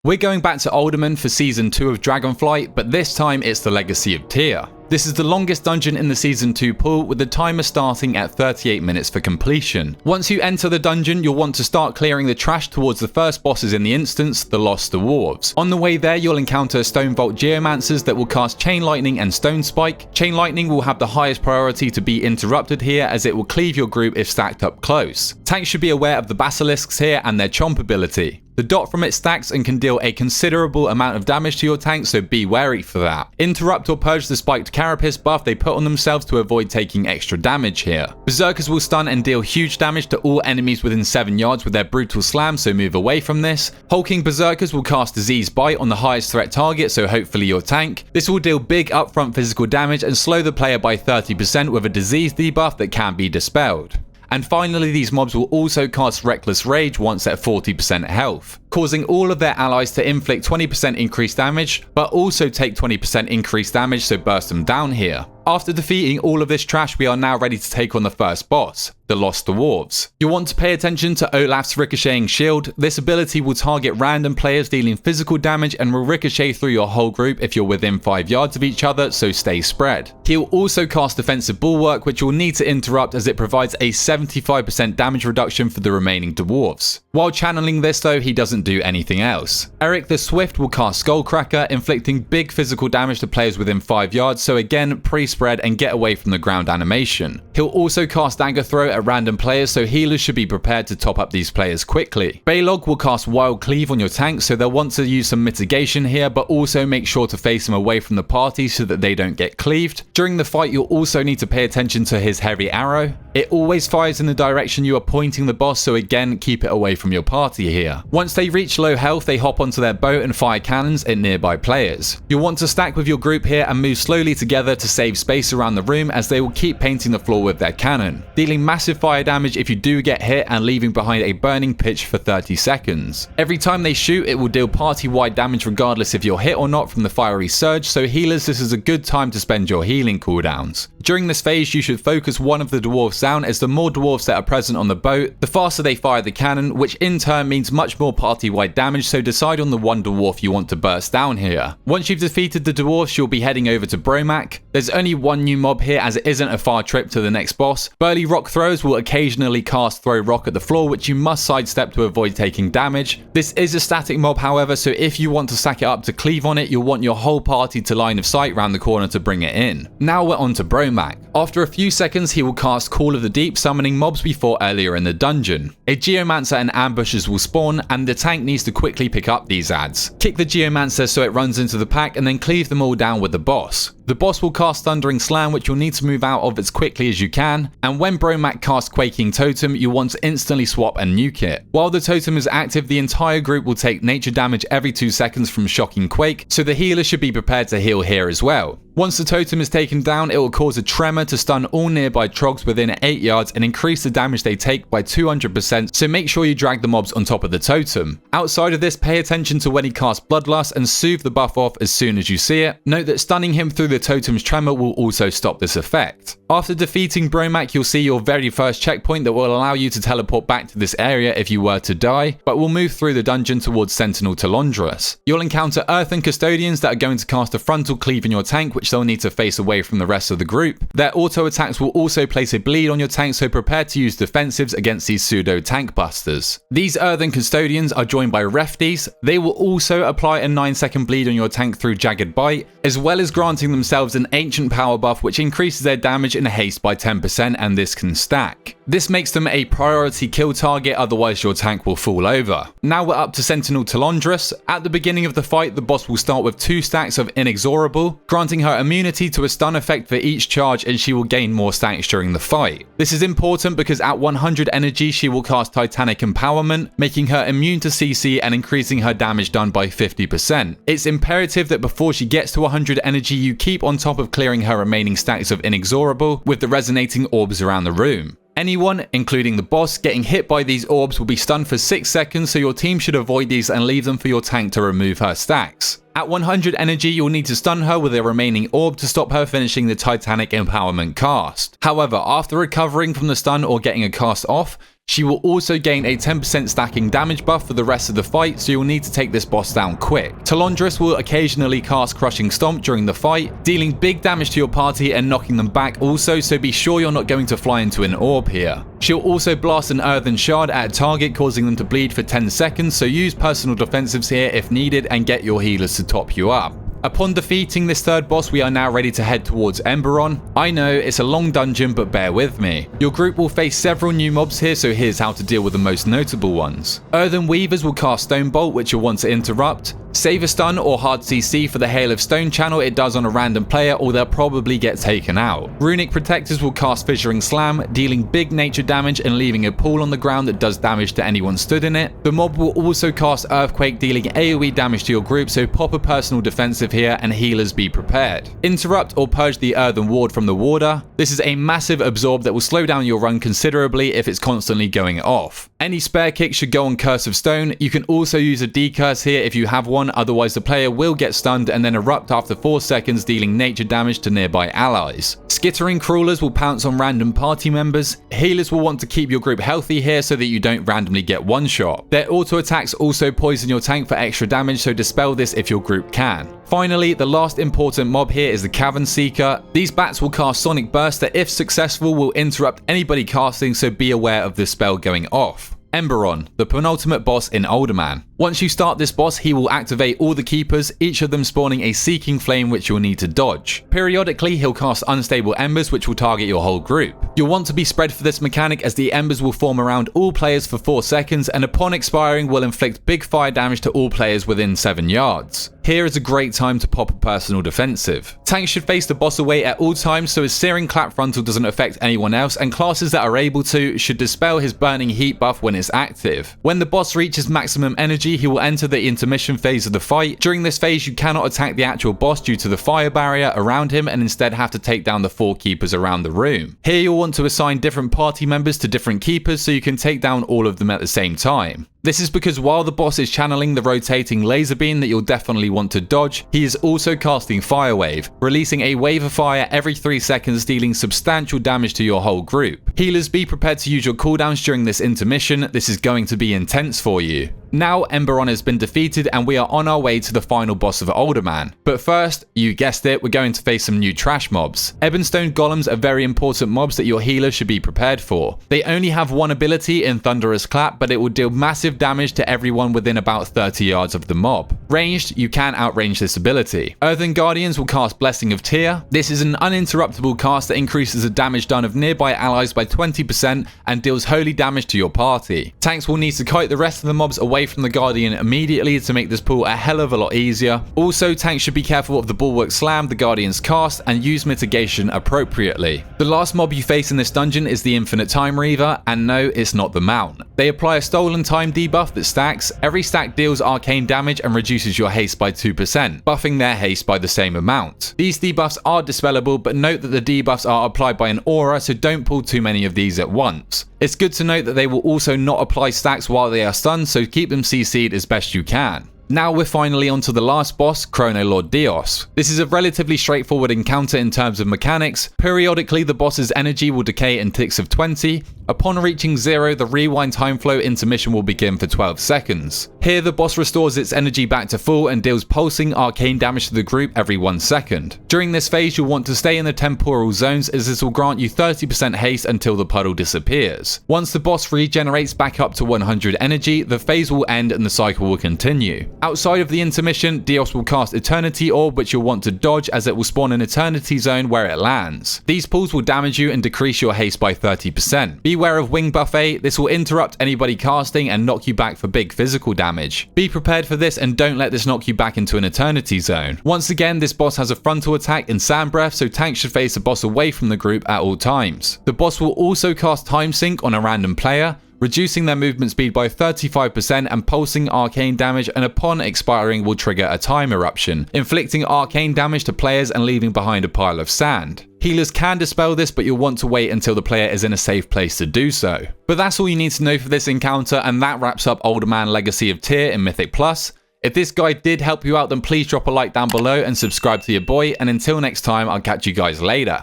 We're going back to Uldaman for Season 2 of Dragonflight, but this time it's the Legacy of Tyr. This is the longest dungeon in the Season 2 pool, with the timer starting at 38 minutes for completion. Once you enter the dungeon, you'll want to start clearing the trash towards the first bosses in the instance, the Lost Dwarves. On the way there, you'll encounter Stone Vault Geomancers that will cast Chain Lightning and Stone Spike. Chain Lightning will have the highest priority to be interrupted here, as it will cleave your group if stacked up close. Tanks should be aware of the Basilisks here and their chomp ability. The dot from it stacks and can deal a considerable amount of damage to your tank, so be wary for that. Interrupt or purge the spiked carapace buff they put on themselves to avoid taking extra damage here. Berserkers will stun and deal huge damage to all enemies within 7 yards with their brutal slam, so move away from this. Hulking Berserkers will cast Disease Bite on the highest threat target, so hopefully your tank. This will deal big upfront physical damage and slow the player by 30% with a disease debuff that can be dispelled. And finally, these mobs will also cast Reckless Rage once at 40% health, causing all of their allies to inflict 20% increased damage, but also take 20% increased damage, so burst them down here. After defeating all of this trash, we are now ready to take on the first boss, the Lost Dwarves. You'll want to pay attention to Olaf's ricocheting shield. This ability will target random players dealing physical damage and will ricochet through your whole group if you're within 5 yards of each other, so stay spread. He'll also cast Defensive Bulwark, which you'll need to interrupt as it provides a 75% damage reduction for the remaining dwarves. While channeling this though, he doesn't do anything else. Eric the Swift will cast Skullcracker, inflicting big physical damage to players within 5 yards, so again, pre-spread and get away from the ground animation. He'll also cast Dagger Throw at random players, so healers should be prepared to top up these players quickly. Baylog will cast Wild Cleave on your tank, so they'll want to use some mitigation here, but also make sure to face him away from the party so that they don't get cleaved. During the fight, you'll also need to pay attention to his Heavy Arrow. It always fires in the direction you are pointing the boss, so again, keep it away from your party here. Once they reach low health, they hop onto their boat and fire cannons at nearby players. You'll want to stack with your group here and move slowly together to save space around the room, as they will keep painting the floor with their cannon, dealing massive fire damage if you do get hit and leaving behind a burning pitch for 30 seconds. Every time they shoot, it will deal party-wide damage regardless if you're hit or not from the fiery surge, so healers, this is a good time to spend your healing cooldowns. During this phase, you should focus one of the dwarves down, as the more dwarves that are present on the boat, the faster they fire the cannon, which in turn means much more party-wide damage, so decide on the one dwarf you want to burst down here. Once you've defeated the dwarfs, you'll be heading over to Bromach. There's only one new mob here, as it isn't a far trip to the next boss. Burly rock throwers will occasionally cast Throw Rock at the floor, which you must sidestep to avoid taking damage. This is a static mob however, so if you want to stack it up to cleave on it, you'll want your whole party to line of sight round the corner to bring it in. Now we're on to Bromach. After a few seconds, he will cast Call of the Deep, summoning mobs we fought earlier in the dungeon. A Geomancer and ambushers will spawn, and the tank needs to quickly pick up these adds. Kick the Geomancer so it runs into the pack, and then cleave them all down with the boss. The boss will cast Thundering Slam, which you'll need to move out of as quickly as you can, and when Bromach casts Quaking Totem, you'll want to instantly swap and nuke it. While the totem is active, the entire group will take nature damage every 2 seconds from Shocking Quake, so the healer should be prepared to heal here as well. Once the totem is taken down, it will cause a tremor to stun all nearby trogs within 8 yards and increase the damage they take by 200%, so make sure you drag the mobs on top of the totem. Outside of this, pay attention to when he casts Bloodlust and soothe the buff off as soon as you see it. Note that stunning him through the totem's tremor will also stop this effect. After defeating Bromach, you'll see your very first checkpoint that will allow you to teleport back to this area if you were to die, but we'll move through the dungeon towards Sentinel Talondras. You'll encounter Earthen Custodians that are going to cast a frontal cleave in your tank, which they'll need to face away from the rest of the group. Their auto attacks will also place a bleed on your tank, so prepare to use defensives against these pseudo tank busters. These Earthen Custodians are joined by Refties. They will also apply a 9-second bleed on your tank through Jagged Bite, as well as granting themselves an ancient power buff which increases their damage and haste by 10%, and this can stack. This makes them a priority kill target, otherwise your tank will fall over. Now we're up to Sentinel Talondras. At the beginning of the fight, the boss will start with 2 stacks of Inexorable, granting her immunity to a stun effect for each charge, and she will gain more stacks during the fight. This is important because at 100 energy she will cast Titanic Empowerment, making her immune to CC and increasing her damage done by 50%. It's imperative that before she gets to 100 energy you keep on top of clearing her remaining stacks of Inexorable with the resonating orbs around the room. Anyone, including the boss, getting hit by these orbs will be stunned for 6 seconds, so your team should avoid these and leave them for your tank to remove her stacks. At 100 energy, you'll need to stun her with a remaining orb to stop her finishing the Titanic Empowerment cast. However, after recovering from the stun or getting a cast off, She will also gain a 10% stacking damage buff for the rest of the fight, so you'll need to take this boss down quick. Talondras will occasionally cast Crushing Stomp during the fight, dealing big damage to your party and knocking them back also, so be sure you're not going to fly into an orb here. She'll also blast an earthen shard at a target, causing them to bleed for 10 seconds, so use personal defensives here if needed and get your healers to top you up. Upon defeating this third boss, we are now ready to head towards Emberon. I know it's a long dungeon, but bear with me. Your group will face several new mobs here, so here's how to deal with the most notable ones. Earthen Weavers will cast Stone Bolt, which you'll want to interrupt. Save a stun or hard CC for the Hail of Stone channel it does on a random player, or they'll probably get taken out. Runic Protectors will cast Fissuring Slam, dealing big nature damage and leaving a pool on the ground that does damage to anyone stood in it. The mob will also cast Earthquake, dealing AoE damage to your group, so pop a personal defensive here and healers be prepared. Interrupt or purge the Earthen Ward from the warder. This is a massive absorb that will slow down your run considerably if it's constantly going off. Any spare kick should go on Curse of Stone. You can also use a decurse here if you have one, otherwise the player will get stunned and then erupt after 4 seconds, dealing nature damage to nearby allies. Skittering Crawlers will pounce on random party members. Healers will want to keep your group healthy here so that you don't randomly get one shot. Their auto attacks also poison your tank for extra damage, so dispel this if your group can. Finally, the last important mob here is the Cavern Seeker. These bats will cast Sonic Burst that, if successful, will interrupt anybody casting, so be aware of this spell going off. Emberon, the penultimate boss in Uldaman. Once you start this boss, he will activate all the keepers, each of them spawning a Seeking Flame which you'll need to dodge. Periodically, he'll cast Unstable Embers which will target your whole group. You'll want to be spread for this mechanic, as the embers will form around all players for 4 seconds and upon expiring will inflict big fire damage to all players within 7 yards. Here is a great time to pop a personal defensive. Tanks should face the boss away at all times, so his Searing Clap Frontal doesn't affect anyone else, and classes that are able to should dispel his Burning Heat buff when it's active. When the boss reaches maximum energy, he will enter the intermission phase of the fight. During this phase, you cannot attack the actual boss due to the fire barrier around him, and instead have to take down the 4 keepers around the room. Here you'll want to assign different party members to different keepers so you can take down all of them at the same time. This is because while the boss is channeling the rotating laser beam that you'll definitely want to dodge, he is also casting Fire Wave, releasing a wave of fire every 3 seconds, dealing substantial damage to your whole group. Healers, be prepared to use your cooldowns during this intermission. This is going to be intense for you. Now Emberon has been defeated and we are on our way to the final boss of Uldaman. But first, you guessed it, we're going to face some new trash mobs. Ebonstone Golems are very important mobs that your healer should be prepared for. They only have one ability in Thunderous Clap, but it will deal massive damage to everyone within about 30 yards of the mob. Ranged, you can outrange this ability. Earthen Guardians will cast Blessing of Tyr. This is an uninterruptible cast that increases the damage done of nearby allies by 20% and deals holy damage to your party. Tanks will need to kite the rest of the mobs away from the Guardian immediately to make this pull a hell of a lot easier. Also, tanks should be careful of the Bulwark Slam the Guardians cast and use mitigation appropriately. The last mob you face in this dungeon is the Infinite Time Reaver, and no, it's not the Mount. They apply a Stolen Time debuff that stacks. Every stack deals arcane damage and reduces your haste by 2%, buffing their haste by the same amount. These debuffs are dispellable, but note that the debuffs are applied by an aura, so don't pull too many of these at once. It's good to note that they will also not apply stacks while they are stunned, so keep them CC'd as best you can. Now we're finally onto the last boss, Chrono-Lord Deios. This is a relatively straightforward encounter in terms of mechanics. Periodically, the boss's energy will decay in ticks of 20. Upon reaching 0, the rewind time flow intermission will begin for 12 seconds. Here, the boss restores its energy back to full and deals pulsing arcane damage to the group every 1 second. During this phase, you'll want to stay in the temporal zones, as this will grant you 30% haste until the puddle disappears. Once the boss regenerates back up to 100 energy, the phase will end and the cycle will continue. Outside of the intermission, Deios will cast Eternity Orb, which you'll want to dodge as it will spawn an Eternity Zone where it lands. These pulls will damage you and decrease your haste by 30%. Beware of Wing Buffet, this will interrupt anybody casting and knock you back for big physical damage. Be prepared for this and don't let this knock you back into an Eternity Zone. Once again, this boss has a frontal attack in Sand Breath, so tanks should face the boss away from the group at all times. The boss will also cast Time Sink on a random player, reducing their movement speed by 35% and pulsing arcane damage, and upon expiring will trigger a time eruption, inflicting arcane damage to players and leaving behind a pile of sand. Healers can dispel this, but you'll want to wait until the player is in a safe place to do so. But that's all you need to know for this encounter, and that wraps up Uldaman Legacy of Tyr in Mythic Plus. If this guide did help you out, then please drop a like down below and subscribe to your boy, and until next time, I'll catch you guys later.